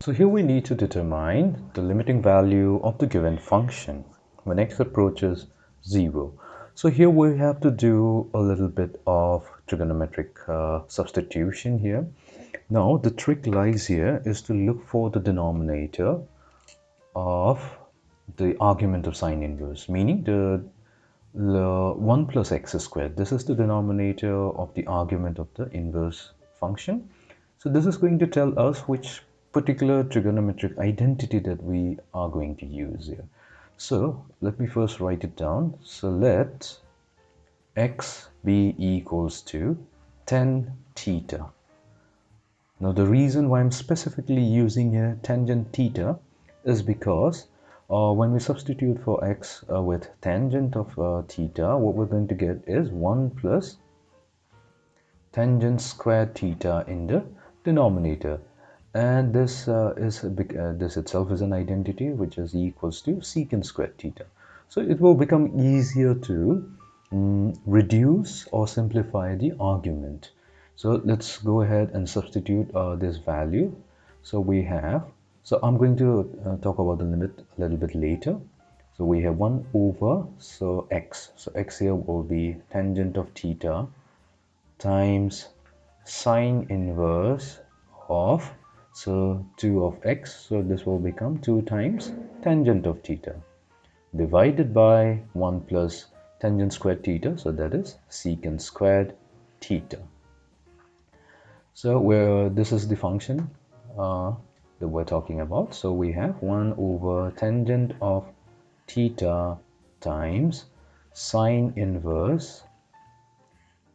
So here we need to determine the limiting value of the given function when x approaches 0. So here we have to do a little bit of trigonometric substitution here. Now the trick lies here is to look for the denominator of the argument of sine inverse, meaning the 1 plus x squared. This is the denominator of the argument of the inverse function. So this is going to tell us which particular trigonometric identity that we are going to use here. So let me first write it down. So let x be equals to tan theta. Now the reason why I'm specifically using here tangent theta is because when we substitute for x with tangent of theta, what we're going to get is 1 plus tangent squared theta in the denominator, and this this itself is an identity which is equals to secant squared theta. So it will become easier to reduce or simplify the argument. So let's go ahead and substitute this value. So we have, so I'm going to talk about the limit a little bit later. So we have 1 over, so x. So x here will be tangent of theta times sine inverse of, so 2 of x. So this will become 2 times tangent of theta divided by 1 plus tangent squared theta. So that is secant squared theta. So where this is the function that we're talking about. So we have 1 over tangent of theta times sine inverse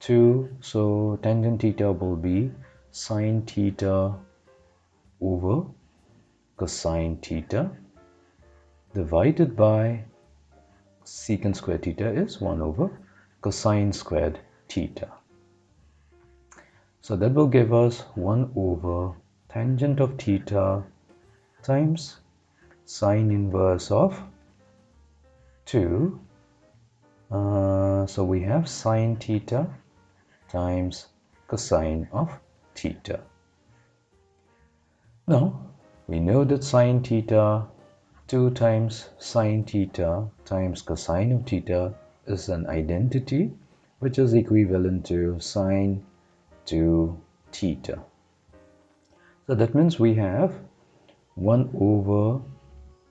2. So tangent theta will be sine theta over cosine theta divided by secant squared theta is 1 over cosine squared theta. So that will give us 1 over tangent of theta times sine inverse of 2. So we have sine theta times cosine of theta. Now we know that sine theta 2 times sine theta times cosine of theta is an identity which is equivalent to sine to theta. So that means we have 1 over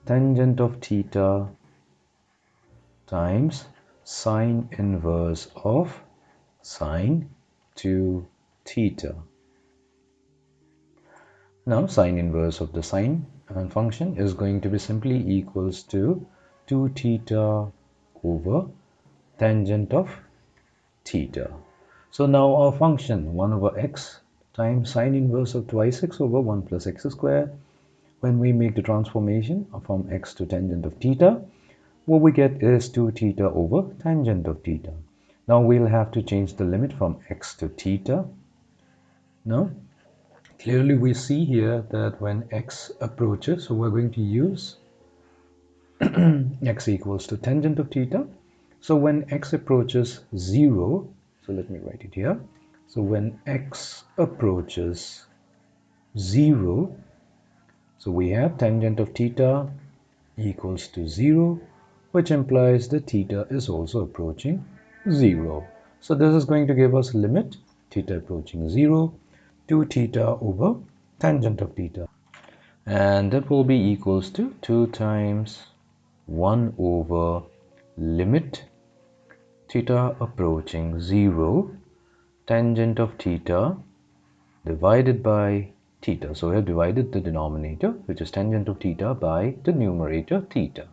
tangent of theta times sine inverse of sine to theta. Now sine inverse of the sine function is going to be simply equals to 2 theta over tangent of theta. So now our function 1 over x times sine inverse of twice x over 1 plus x squared, when we make the transformation from x to tangent of theta, what we get is 2 theta over tangent of theta. Now we'll have to change the limit from x to theta. Now clearly we see here that when x approaches, so we're going to use x equals to tangent of theta. So when x approaches 0, so let me write it here. So when x approaches 0, so we have tangent of theta equals to 0, which implies that theta is also approaching 0. So this is going to give us limit theta approaching 0 to theta over tangent of theta, and that will be equals to 2 times 1 over limit theta approaching 0 tangent of theta divided by theta. So we have divided the denominator, which is tangent of theta, by the numerator theta.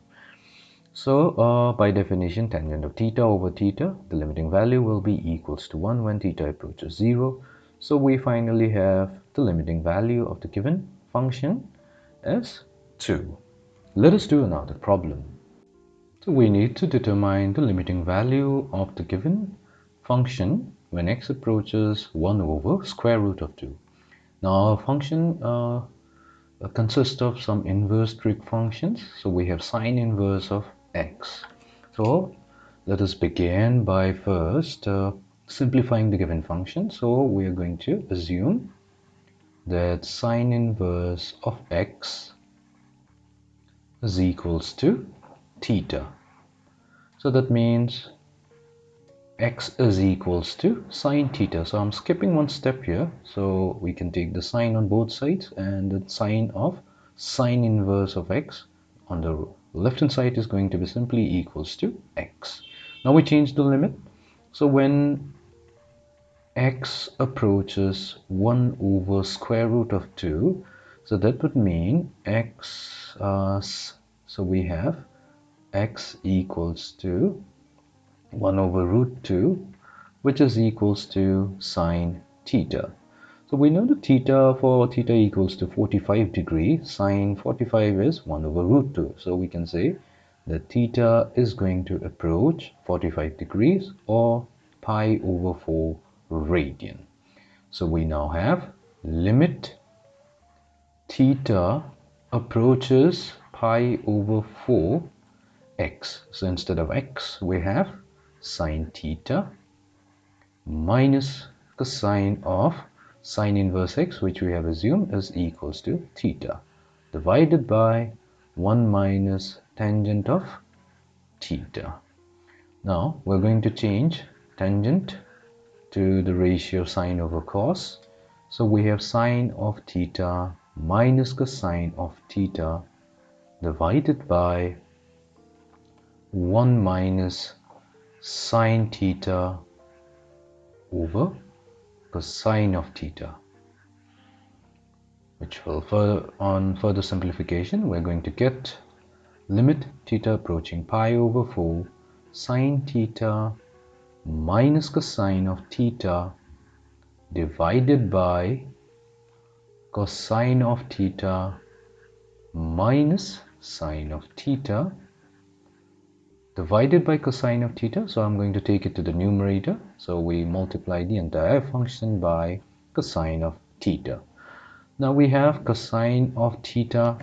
So by definition, tangent of theta over theta, the limiting value will be equals to 1 when theta approaches 0. So we finally have the limiting value of the given function as 2. Let us do another problem. So we need to determine the limiting value of the given function when x approaches 1 over square root of 2. Now our function consists of some inverse trig functions. So we have sine inverse of x. So let us begin by first simplifying the given function. So we are going to assume that sine inverse of x is equals to theta. So that means x is equals to sine theta. So I'm skipping one step here, so we can take the sine on both sides, and the sine of sine inverse of x on the left hand side is going to be simply equals to x. Now we change the limit. So when x approaches 1 over square root of 2, so that would mean x, so we have x equals to 1 over root 2, which is equals to sine theta. So we know the theta for theta equals to 45 degrees. Sine 45 is 1 over root 2. So we can say that theta is going to approach 45 degrees or pi over 4 radian. So we now have limit theta approaches pi over 4 x. So instead of x, we have sine theta minus cosine of sine inverse x, which we have assumed is equals to theta, divided by 1 minus tangent of theta. Now we're going to change tangent to the ratio sine over cos. So we have sine of theta minus cosine of theta divided by 1 minus sine theta over cosine of theta, which will further simplification, we're going to get limit theta approaching pi over 4 sine theta minus cosine of theta divided by cosine of theta minus sine of theta divided by cosine of theta. So I'm going to take it to the numerator. So we multiply the entire function by cosine of theta. Now we have cosine of theta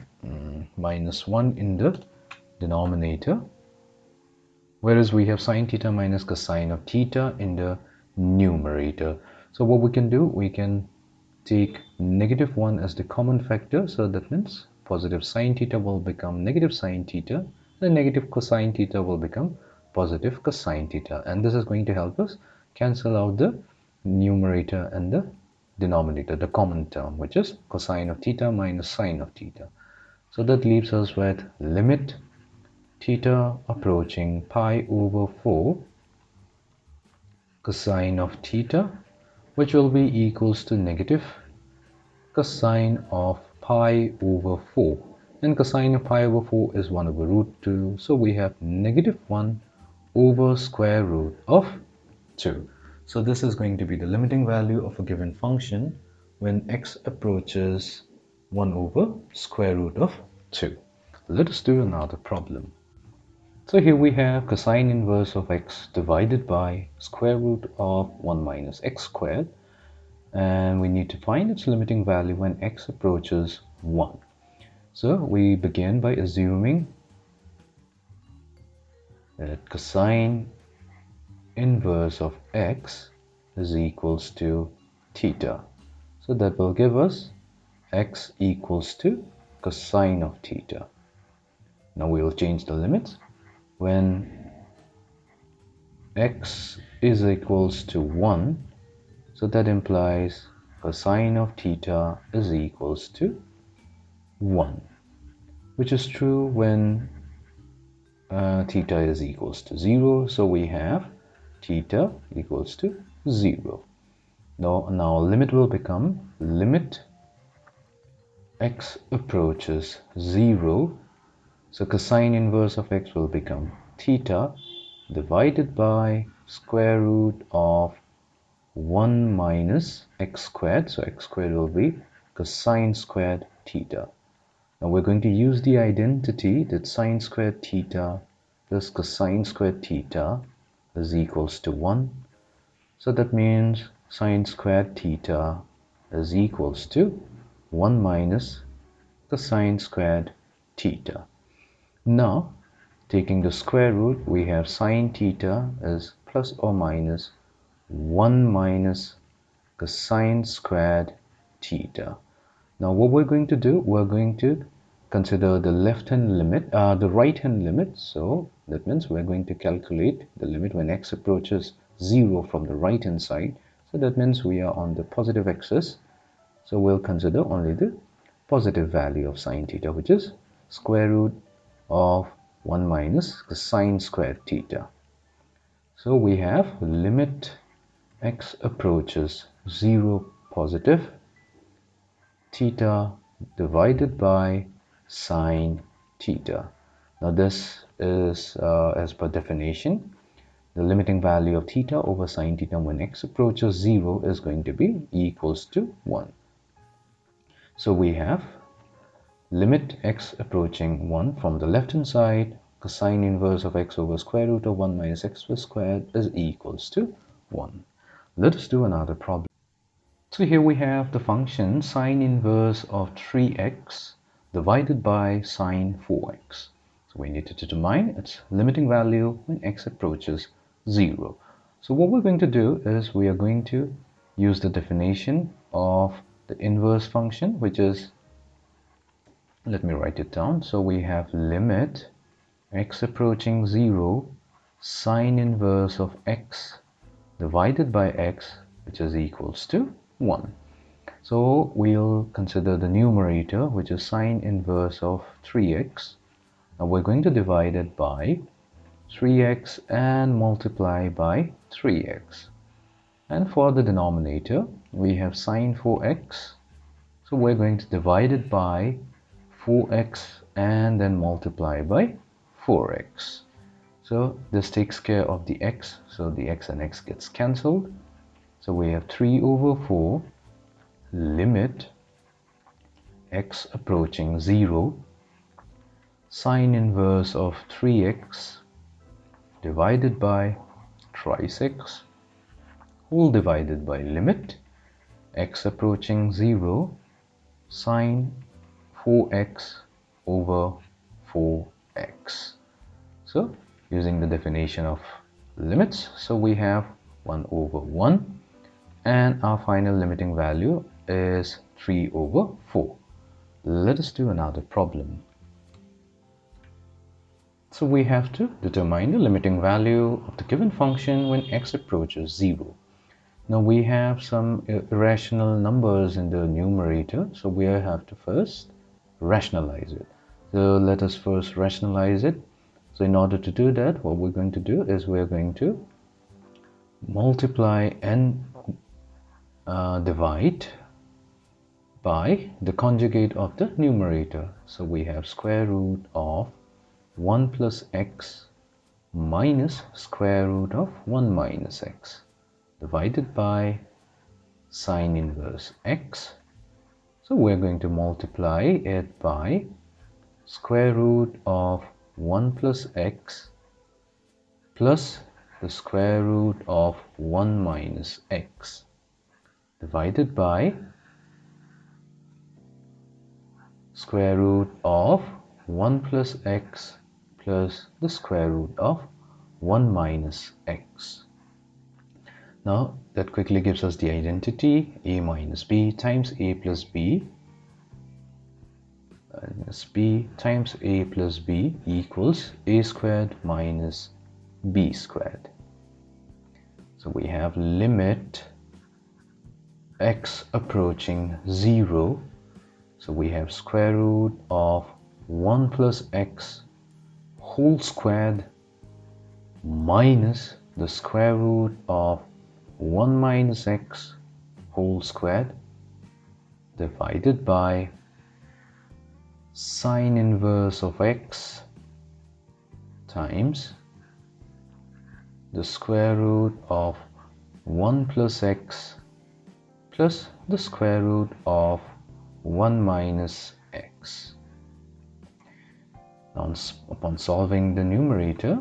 minus 1 in the denominator, whereas we have sine theta minus cosine of theta in the numerator. So what we can do, we can take negative 1 as the common factor. So that means positive sine theta will become negative sine theta, and negative cosine theta will become positive cosine theta. And this is going to help us cancel out the numerator and the denominator, the common term, which is cosine of theta minus sine of theta. So that leaves us with limit theta approaching pi over 4 cosine of theta, which will be equals to negative cosine of pi over 4, and cosine of pi over 4 is 1 over root 2, so we have negative 1 over square root of 2. So this is going to be the limiting value of a given function when x approaches 1 over square root of 2. Let us do another problem. So here we have cosine inverse of x divided by square root of 1 minus x squared, and we need to find its limiting value when x approaches 1. So we begin by assuming that cosine inverse of x is equals to theta. So that will give us x equals to cosine of theta. Now we will change the limits. When x is equals to 1, so that implies cosine of theta is equals to 1, which is true when theta is equals to 0. So we have theta equals to 0. Now limit will become limit x approaches 0. So cosine inverse of x will become theta divided by square root of 1 minus x squared. So x squared will be cosine squared theta. Now we're going to use the identity that sine squared theta plus cosine squared theta is equals to 1. So that means sine squared theta is equals to 1 minus cosine squared theta. Now taking the square root, we have sine theta is plus or minus 1 minus cosine squared theta. Now what we're going to do, we're going to consider the left-hand limit, the right-hand limit. So that means we're going to calculate the limit when x approaches 0 from the right-hand side. So that means we are on the positive axis. So we'll consider only the positive value of sine theta, which is square root of 1 minus the sine squared theta. So we have limit x approaches 0 positive, theta divided by sine theta. Now this is as per definition, the limiting value of theta over sine theta when x approaches 0 is going to be equals to 1. So we have limit x approaching 1 from the left hand side, cosine inverse of x over square root of 1 minus x squared is equals to 1. Let us do another problem. So here we have the function sine inverse of 3x divided by sine 4x. So we need to determine its limiting value when x approaches 0. So what we're going to do is we are going to use the definition of the inverse function, which is, let me write it down. So we have limit x approaching 0 sine inverse of x divided by x, which is equals to 1. So we'll consider the numerator, which is sine inverse of 3x. Now we're going to divide it by 3x and multiply by 3x. And for the denominator, we have sine 4x. So we're going to divide it by 4x and then multiply by 4x. So this takes care of the x. So the x and x gets cancelled. So we have 3 over 4 limit x approaching 0 sine inverse of 3x divided by thrice x whole divided by limit x approaching 0 sine 4x over 4x. So using the definition of limits, so we have 1 over 1 and our final limiting value is 3 over 4. Let us do another problem. So we have to determine the limiting value of the given function when x approaches 0. Now we have some irrational numbers in the numerator, so we have to first rationalize it. So let us first rationalize it. So in order to do that, what we're going to do is we're going to multiply and divide by the conjugate of the numerator. So we have square root of 1 plus x minus square root of 1 minus x divided by sine inverse x. So we're going to multiply it by square root of 1 plus x plus the square root of 1 minus x divided by square root of 1 plus x plus the square root of 1 minus x. Now that quickly gives us the identity a minus b times a plus b minus b times a plus b equals a squared minus b squared. So we have limit x approaching 0. So we have square root of 1 plus x whole squared minus the square root of 1 minus x whole squared divided by sine inverse of x times the square root of 1 plus x plus the square root of 1 minus x. Now, upon solving the numerator,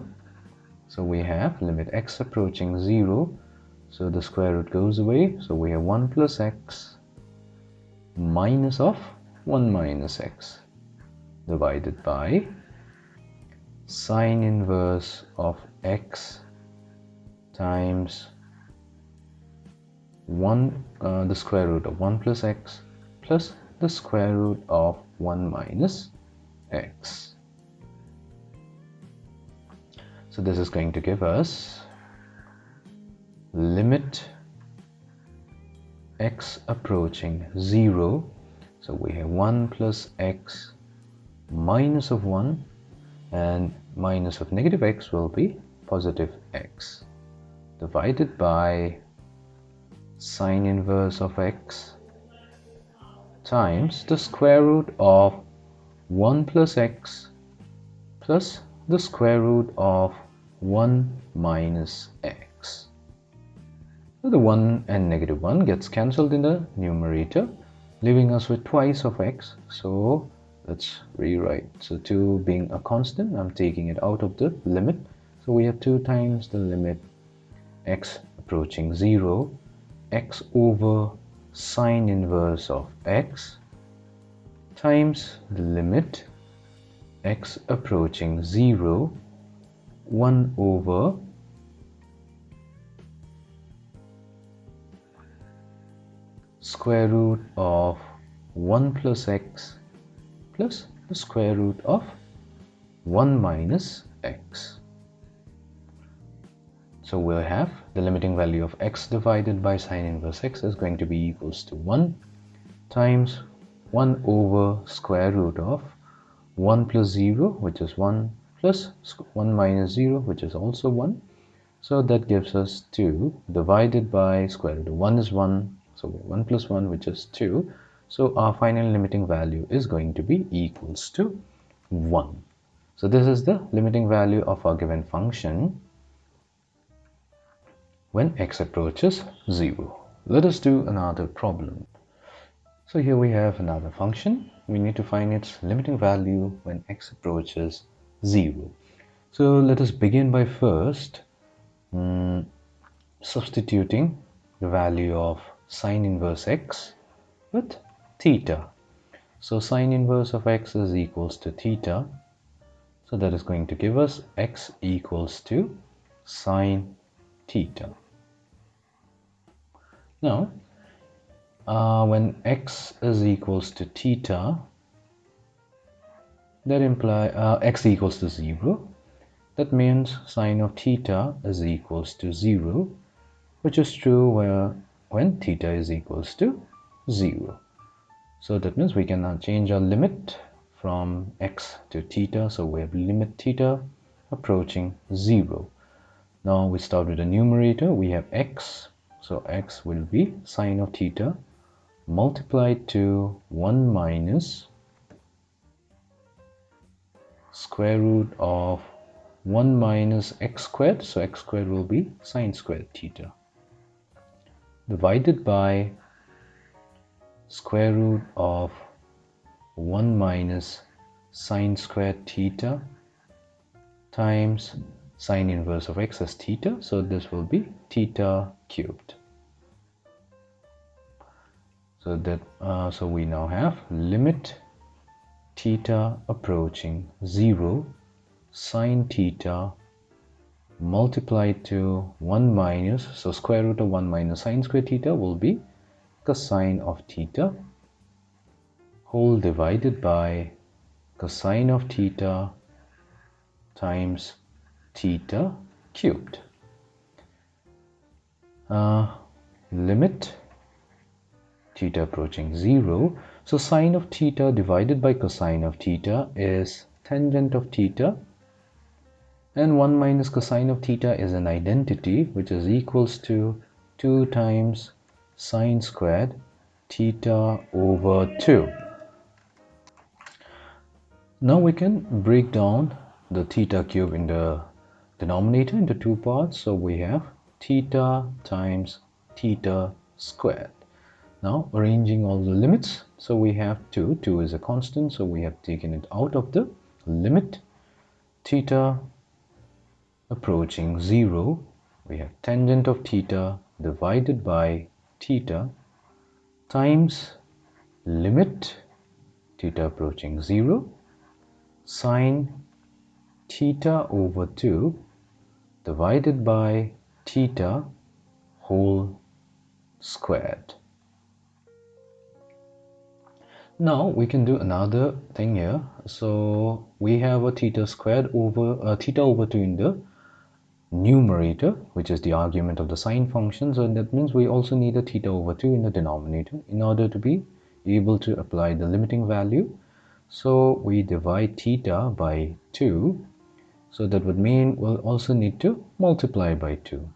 so we have limit x approaching 0, so the square root goes away, so we have 1 plus x minus of 1 minus x divided by sine inverse of x times the square root of 1 plus x plus the square root of 1 minus x. So this is going to give us limit x approaching 0. So we have 1 plus x minus of 1, and minus of negative x will be positive x, divided by sine inverse of x times the square root of 1 plus x plus the square root of 1 minus x. So the 1 and negative 1 gets cancelled in the numerator, leaving us with twice of x. So let's rewrite. So 2 being a constant, I'm taking it out of the limit. So we have 2 times the limit x approaching 0, x over sine inverse of x times the limit x approaching 0, 1 over square root of 1 plus x plus the square root of 1 minus x. So we'll have the limiting value of x divided by sine inverse x is going to be equals to 1 times 1 over square root of 1 plus 0, which is 1, plus 1 minus 0, which is also 1. So that gives us 2 divided by square root of 1 is 1. So 1 plus 1, which is 2. So our final limiting value is going to be equals to 1. So this is the limiting value of our given function when x approaches 0. Let us do another problem. So here we have another function. We need to find its limiting value when x approaches 0. So let us begin by first substituting the value of sine inverse x with theta. So sine inverse of x is equals to theta. So that is going to give us x equals to sine theta. Now, when x is equals to theta, that implies x equals to 0. That means sine of theta is equals to 0, which is true when theta is equals to 0. So that means we can now change our limit from x to theta. So we have limit theta approaching 0. Now we start with the numerator. We have x. So x will be sine of theta multiplied to 1 minus square root of 1 minus x squared. So x squared will be sine squared theta divided by square root of 1 minus sine squared theta times sine inverse of x as theta. So this will be theta cubed. So that so we now have limit theta approaching 0 sine theta multiplied to 1 minus, so square root of 1 minus sine square theta will be cosine of theta whole divided by cosine of theta times theta cubed. Limit theta approaching 0. So sine of theta divided by cosine of theta is tangent of theta, and 1 minus cosine of theta is an identity, which is equals to 2 times sine squared theta over 2. Now we can break down the theta cube in the denominator into 2 parts. So we have theta times theta squared. Now arranging all the limits, so we have 2 is a constant, so we have taken it out of the limit theta approaching 0. We have tangent of theta divided by theta times limit theta approaching 0 sine theta over 2 divided by theta whole squared. Now we can do another thing here. So we have a theta squared over theta over 2 in the numerator, which is the argument of the sine function. So that means we also need a theta over 2 in the denominator in order to be able to apply the limiting value. So we divide theta by 2. So that would mean we'll also need to multiply by 2.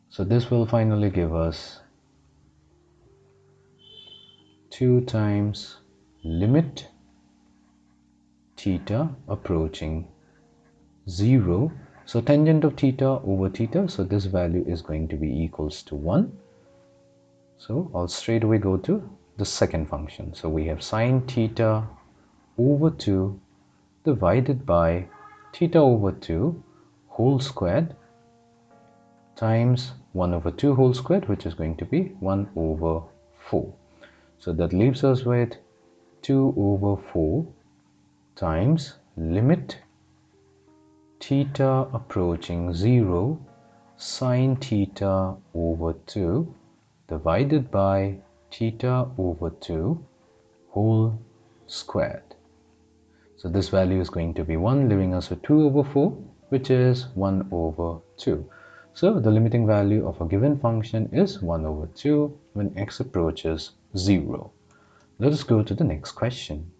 So this will finally give us 2 times limit theta approaching 0. So tangent of theta over theta, so this value is going to be equals to 1. So I'll straight away go to the second function. So we have sine theta over 2 divided by theta over 2 whole squared times 1 over 2 whole squared, which is going to be 1 over 4. So that leaves us with 2 over 4 times limit theta approaching 0 sine theta over 2 divided by theta over 2 whole squared. So this value is going to be 1, leaving us with 2 over 4, which is 1 over 2. So the limiting value of a given function is 1 over 2 when x approaches 0. Let us go to the next question.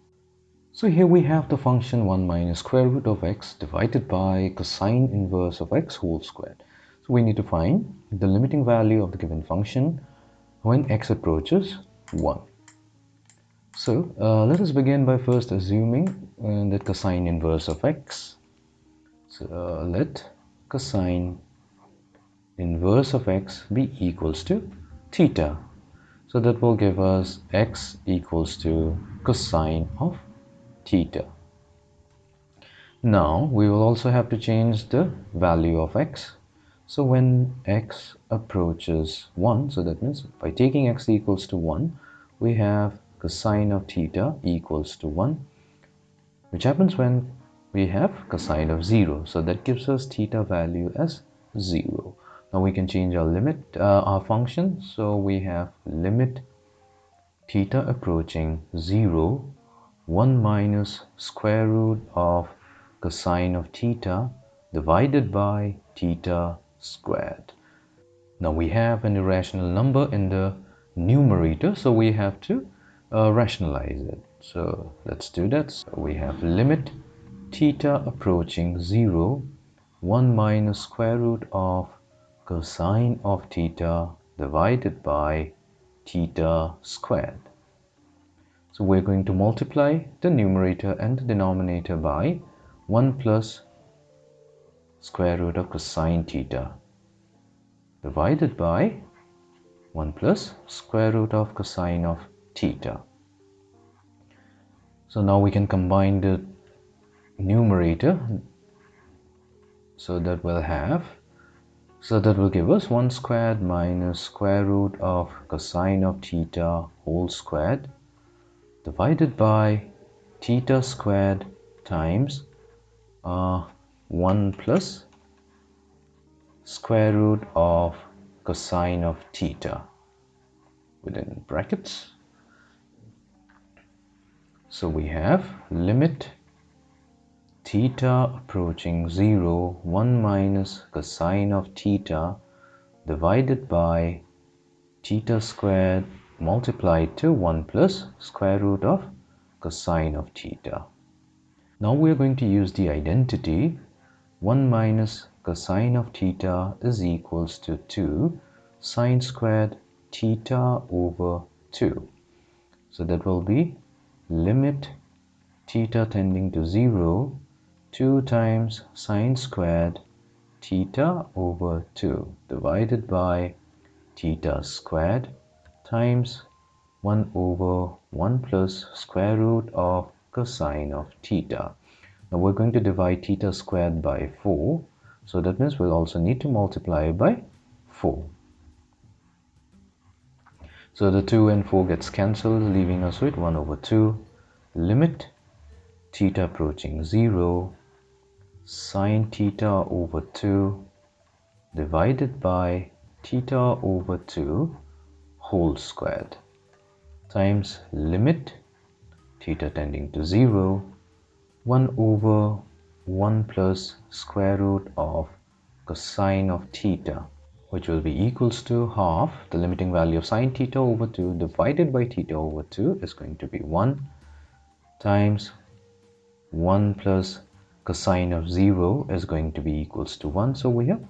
So here we have the function 1 minus square root of x divided by cosine inverse of x whole squared. So we need to find the limiting value of the given function when x approaches 1. So let us begin by first assuming that cosine inverse of x. So let cosine inverse of x be equals to theta. So that will give us x equals to cosine of theta. Now we will also have to change the value of x. So when x approaches 1, so that means by taking x equals to 1, we have cosine of theta equals to 1, which happens when we have cosine of 0. So that gives us theta value as 0. Now we can change our limit, our function. So we have limit theta approaching 0, 1 minus square root of cosine of theta divided by theta squared. Now we have an irrational number in the numerator, so we have to rationalize it. So let's do that. So we have limit theta approaching 0, 1 minus square root of cosine of theta divided by theta squared. So we're going to multiply the numerator and the denominator by 1 plus square root of cosine theta divided by 1 plus square root of cosine of theta. So now we can combine the numerator, so that will give us 1 squared minus square root of cosine of theta whole squared divided by theta squared times 1 plus square root of cosine of theta within brackets. So we have limit theta approaching 0, 1 minus cosine of theta divided by theta squared multiplied to 1 plus square root of cosine of theta. Now we are going to use the identity 1 minus cosine of theta is equals to 2 sine squared theta over 2. So that will be limit theta tending to 0, 2 times sine squared theta over 2 divided by theta squared times 1 over 1 plus square root of cosine of theta. Now we're going to divide theta squared by 4. So that means we'll also need to multiply by 4. So the 2 and 4 gets cancelled, leaving us with 1 over 2 limit theta approaching 0 sine theta over 2 divided by theta over 2 whole squared. times limit theta tending to 0, 1 over 1 plus square root of cosine of theta, which will be equals to half the limiting value of sine theta over 2 divided by theta over 2 is going to be 1 times 1 plus cosine of 0 is going to be equals to 1. So we have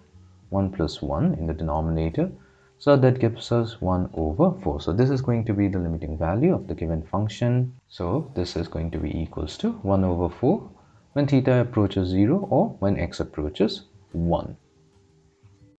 1 plus 1 in the denominator. So that gives us 1 over 4. So this is going to be the limiting value of the given function. So this is going to be equals to 1 over 4 when theta approaches 0 or when x approaches 1.